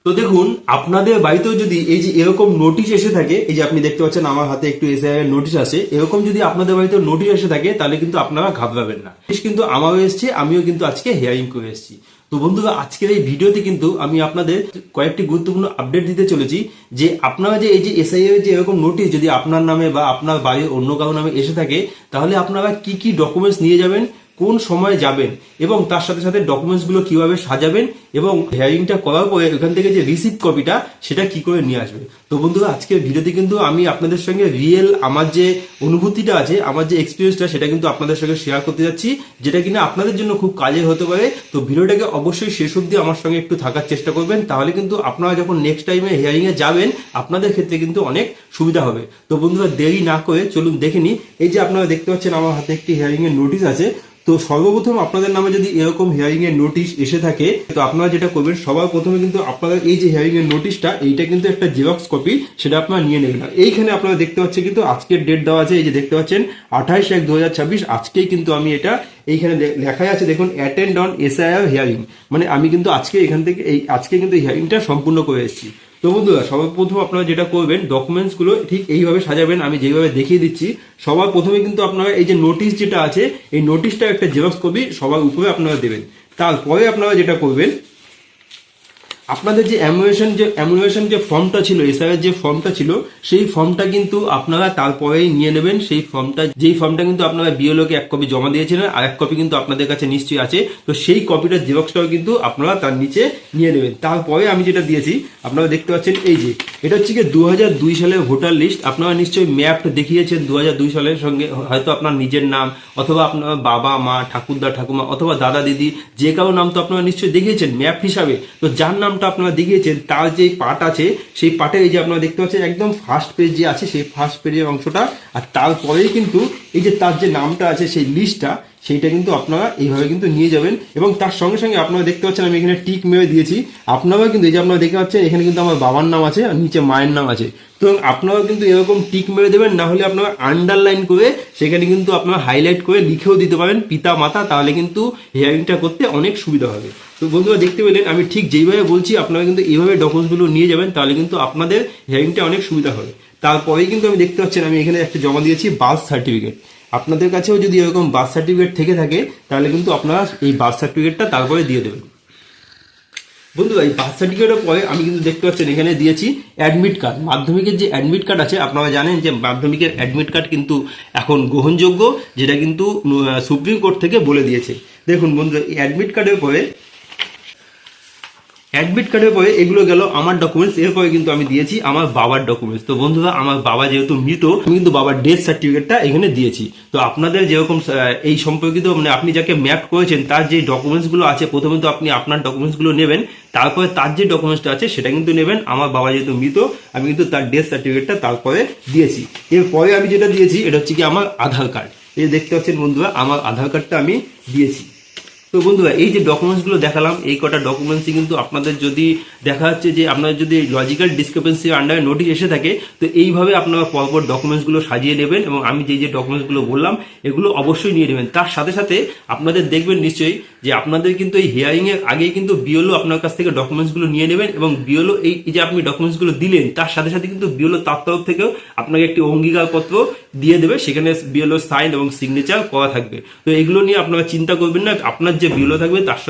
তো দেখুন, আপনাদের বাড়িতেও যদি এই যে এরকম নোটিশ এসে থাকে, এই যে আপনি দেখতে পাচ্ছেন আমার হাতে একটু এসআইআর এর নোটিশ আছে, এরকম যদি আপনাদের বাড়িতেও নোটিশ এসে থাকে তাহলে কিন্তু আপনারা ঘাবড়াবেন না। কিন্তু আমারও এসছে, আমিও কিন্তু আজকে হিয়ারিং করে এসেছি। তো বন্ধুরা, আজকের এই ভিডিওতে কিন্তু আমি আপনাদের কয়েকটি গুরুত্বপূর্ণ আপডেট দিতে চলেছি যে আপনারা যে এই যে এসআইআর যে এরকম নোটিশ যদি আপনার নামে বা আপনার বাড়ির অন্য কারো নামে এসে থাকে, তাহলে আপনারা কি কি ডকুমেন্টস নিয়ে যাবেন, কোন সময় যাবেন এবং তার সাথে সাথে ডকুমেন্টসগুলো কিভাবে সাজাবেন এবং হিয়ারিংটা করার পরে ওখান থেকে যে রিসিপ্ট কপিটা সেটা কি করে নিয়ে আসবে। তো বন্ধুরা, আজকের ভিডিওতে কিন্তু আমি আপনাদের সঙ্গে রিয়েল আমার যে অনুভূতিটা আছে, আমার যে এক্সপিরিয়েন্সটা, সেটা কিন্তু আপনাদের সঙ্গে শেয়ার করতে যাচ্ছি, যেটা কিনা আপনাদের জন্য খুব কাজের হতে পারে। তো ভিডিওটাকে অবশ্যই শেষ অবধি আমার সঙ্গে একটু থাকার চেষ্টা করবেন, তাহলে কিন্তু আপনারা যখন নেক্সট টাইমে হিয়ারিংয়ে যাবেন আপনাদের ক্ষেত্রে কিন্তু অনেক সুবিধা হবে। তো বন্ধুরা, দেরি না করে চলুন দেখে নিই। এই যে আপনারা দেখতে পাচ্ছেন আমার হাতে একটি হিয়ারিংয়ের নোটিশ আছে। তো সর্বপ্রথম আপনাদের নামে যদি এরকম হিয়ারিং এর নোটিশ এসে থাকে, তো আপনারা যেটা করবেন, সবার প্রথমে কিন্তু আপনারা এই যে হিয়ারিং এর নোটিশটা, এইটা কিন্তু একটা জেরক্স কপি, সেটা আপনারা নিয়ে নেবেন। এইখানে আপনারা দেখতে পাচ্ছেন কিন্তু আজকের ডেট দেওয়া আছে, এই যে দেখতে পাচ্ছেন 28/1/2026। আজকেই কিন্তু আমি এটা এইখানে লেখাই আছে, দেখুন অ্যাটেন্ড অন এসআইআর হিয়ারিং, মানে আমি কিন্তু আজকে এখান থেকে আজকে কিন্তু হিয়ারিংটা সম্পূর্ণ করে এসেছি। তো বন্ধুরা, সর্বপ্রথম আপনারা যেটা করবেন, ডকুমেন্টসগুলো ঠিক এইভাবে সাজাবেন, আমি যেভাবে দেখিয়ে দিচ্ছি। সবার প্রথমে কিন্তু আপনারা এই যে নোটিশ যেটা আছে, এই নোটিশটা একটা জেরক্স কপি সবার উপরে আপনারা দেবেন। তারপরে আপনারা যেটা করবেন, আপনাদের যে অ্যামুলেশন যে ফর্মটা ছিল, এসআইআর যে ফর্মটা ছিল, সেই ফর্মটা কিন্তু আপনারা তারপরেই নিয়ে নেবেন। সেই ফর্মটা, যেই ফর্মটা কিন্তু আপনারা বিএলওকে এক কপি জমা দিয়েছিলেন, আর এক কপি কিন্তু আপনাদের কাছে নিশ্চয়ই আছে। তো সেই কপিটার জেরক্সটাও কিন্তু আপনারা তার নিচে নিয়ে নেবেন। তারপরে আমি যেটা দিয়েছি আপনারা দেখতে পাচ্ছেন, এই যে এটা হচ্ছে কি 2002 সালের ভোটার লিস্ট। আপনারা নিশ্চয়ই ম্যাপটা দেখিয়েছেন 2002 সালের সঙ্গে, হয়তো আপনার নিজের নাম অথবা আপনার বাবা মা, ঠাকুরদা ঠাকুমা অথবা দাদা দিদি, যে কারো নাম তো আপনারা নিশ্চয়ই দেখিয়েছেন ম্যাপ হিসাবে। তো যার নামটা আপনারা দেখিয়েছেন তার যে পার্ট আছে, সেই পার্টে এই যে আপনারা দেখতে পাচ্ছেন একদম ফার্স্ট পেজ যে আছে, সেই ফার্স্ট পেজের অংশটা, আর তারপরেই কিন্তু এই যে তার যে নামটা আছে সেই লিস্টটা, সেইটা কিন্তু আপনারা এইভাবে কিন্তু নিয়ে যাবেন। এবং তার সঙ্গে সঙ্গে আপনারা দেখতে পাচ্ছেন আমি এখানে টিক মেরে দিয়েছি। আপনারাও কিন্তু এই যে আপনারা দেখতে পাচ্ছেন এখানে কিন্তু আমার বাবার নাম আছে আর নিচে মায়ের নাম আছে। তো আপনারাও কিন্তু এরকম টিক মেরে দেবেন, না হলে আপনারা আন্ডারলাইন করে সেখানে কিন্তু আপনারা হাইলাইট করে লিখেও দিতে পারেন পিতা মাতা, তাহলে কিন্তু হিয়ারিংটা করতে অনেক সুবিধা হবে। তো বন্ধুরা, দেখতে পেলেন আমি ঠিক যেইভাবে বলছি আপনারা কিন্তু এইভাবে ডকুমেন্টসগুলো নিয়ে যাবেন, তাহলে কিন্তু আপনাদের হিয়ারিংটা অনেক সুবিধা হবে। তারপরেই কিন্তু আমি দেখতে পাচ্ছেন আমি এখানে একটা জমা দিয়েছি বার্থ সার্টিফিকেট। আপনাদের কাছেও যদি এরকম বার্থ সার্টিফিকেট থেকে থাকে, তাহলে কিন্তু আপনারা এই বার্থ সার্টিফিকেটটা তারপরে দিয়ে দেবেন। বন্ধুরা, এই বার্থ সার্টিফিকেটের পরে আমি কিন্তু দেখতে পাচ্ছেন এখানে দিয়েছি অ্যাডমিট কার্ড। মাধ্যমিকের যে অ্যাডমিট কার্ড আছে, আপনারা জানেন যে মাধ্যমিকের অ্যাডমিট কার্ড কিন্তু এখন গ্রহণযোগ্য, যেটা কিন্তু সুপ্রিম কোর্ট থেকে বলে দিয়েছে। দেখুন বন্ধুরা, এই অ্যাডমিট কার্ডের পরে এগুলো গেল আমার ডকুমেন্টস। এরপরে কিন্তু আমি দিয়েছি আমার বাবার ডকুমেন্টস। তো বন্ধুরা, আমার বাবা যেহেতু মৃত, আমি কিন্তু বাবার ডেথ সার্টিফিকেটটা এখানে দিয়েছি। তো আপনাদের যেরকম এই সম্পর্কিত, মানে আপনি যাকে ম্যাপ করেছেন তার যে ডকুমেন্টসগুলো আছে, প্রথমে তো আপনি আপনার ডকুমেন্টসগুলো নেবেন, তারপরে তার যে ডকুমেন্টসটা আছে সেটা কিন্তু নেবেন। আমার বাবা যেহেতু মৃত, আমি কিন্তু তার ডেথ সার্টিফিকেটটা তারপরে দিয়েছি। এরপরে আমি যেটা দিয়েছি এটা হচ্ছে কি আমার আধার কার্ড। এই দেখতে পাচ্ছেন বন্ধুরা, আমার আধার কার্ডটা আমি দিয়েছি। তো বন্ধুরা, এই যে ডকুমেন্টসগুলো দেখালাম, এই কটা ডকুমেন্টসই কিন্তু আপনাদের যদি দেখা যাচ্ছে যে আপনাদের যদি লজিক্যাল ডিসক্রিপেন্সি আন্ডারে নোটিশ এসে থাকে, তো এইভাবে আপনারা পরপর ডকুমেন্টসগুলো সাজিয়ে নেবেন এবং আমি যে ডকুমেন্টসগুলো বললাম এগুলো অবশ্যই নিয়ে নেবেন। তার সাথে সাথে আপনাদের দেখবেন নিশ্চয়ই যে আপনাদের কিন্তু এই হিয়ারিং এর আগেই কিন্তু বিএলও আপনার কাছ থেকে ডকুমেন্টসগুলো নিয়ে নেবেন, এবং বিএলও এই যে আপনি ডকুমেন্টসগুলো দিলেন তার সাথে সাথে কিন্তু বিএলও তার তরফ থেকেও আপনাকে একটি অঙ্গীকারপত্র দিয়ে দেবে, সেখানে বিএলও সাইন এবং সিগনেচার করা থাকবে। তো এগুলো নিয়ে আপনারা চিন্তা করবেন না, আপনার যে বিএলও থাকবে তার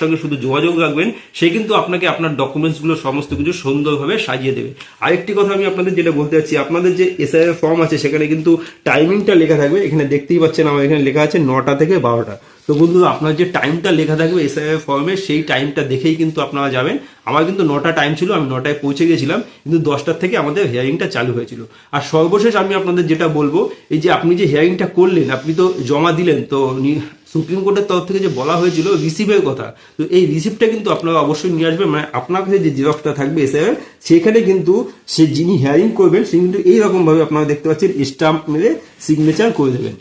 সঙ্গে শুধু যোগাযোগ রাখবেন, সে কিন্তু আপনাকে আপনার ডকুমেন্টসগুলো সমস্ত কিছু সুন্দরভাবে সাজিয়ে দেবে। আরেকটি কথা আমি আপনাদের যেটা বলতে চাচ্ছি, আপনাদের যে এসআইআর ফর্ম আছে সেখানে কিন্তু টাইমিংটা লেখা থাকবে। এখানে দেখতেই পাচ্ছেন আমার এখানে লেখা আছে 9টা থেকে 12টা। তো বন্ধুরা, আপনার যে টাইমটা লেখা থাকবে এসআইআর ফর্মে, সেই টাইমটা দেখেই কিন্তু আপনারা যাবেন। আমার কিন্তু 9টা টাইম ছিল, আমি 9টায় পৌঁছে গেছিলাম, কিন্তু 10টার থেকে আমাদের হিয়ারিংটা চালু হয়েছিল। আর সর্বশেষ আমি আপনাদের যেটা বলবো, এই যে আপনি যে হিয়ারিংটা করলেন, আপনি তো জমা দিলেন, তো সুপ্রিম কোর্টের তরফ থেকে যে বলা হয়েছিল রিসিভের কথা, তো এই রিসিপ্টটা কিন্তু আপনারা অবশ্যই নিয়ে আসবেন। মানে আপনার কাছে যে জেরক্সটা থাকবে এসআইআর, সেখানে কিন্তু সে যিনি হিয়ারিং করবেন সে কিন্তু এইরকমভাবে আপনারা দেখতে পাচ্ছেন স্টাম্প মেরে সিগনেচার করে দেবেন,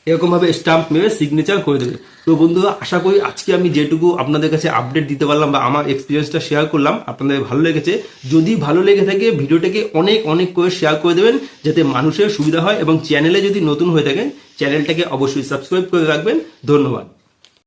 এরকমভাবে স্টাম্প মেরে সিগনেচার করে দেবে। তো বন্ধুরা, আশা করি আজকে আমি যেটুকু আপনাদের কাছে আপডেট দিতে পারলাম বা আমার এক্সপিরিয়েন্সটা শেয়ার করলাম আপনাদের ভালো লেগেছে। যদি ভালো লেগে থাকে ভিডিওটাকে অনেক অনেক করে শেয়ার করে দেবেন, যাতে মানুষের সুবিধা হয়, এবং চ্যানেলে যদি নতুন হয়ে থাকেন চ্যানেলটাকে অবশ্যই সাবস্ক্রাইব করে রাখবেন। ধন্যবাদ।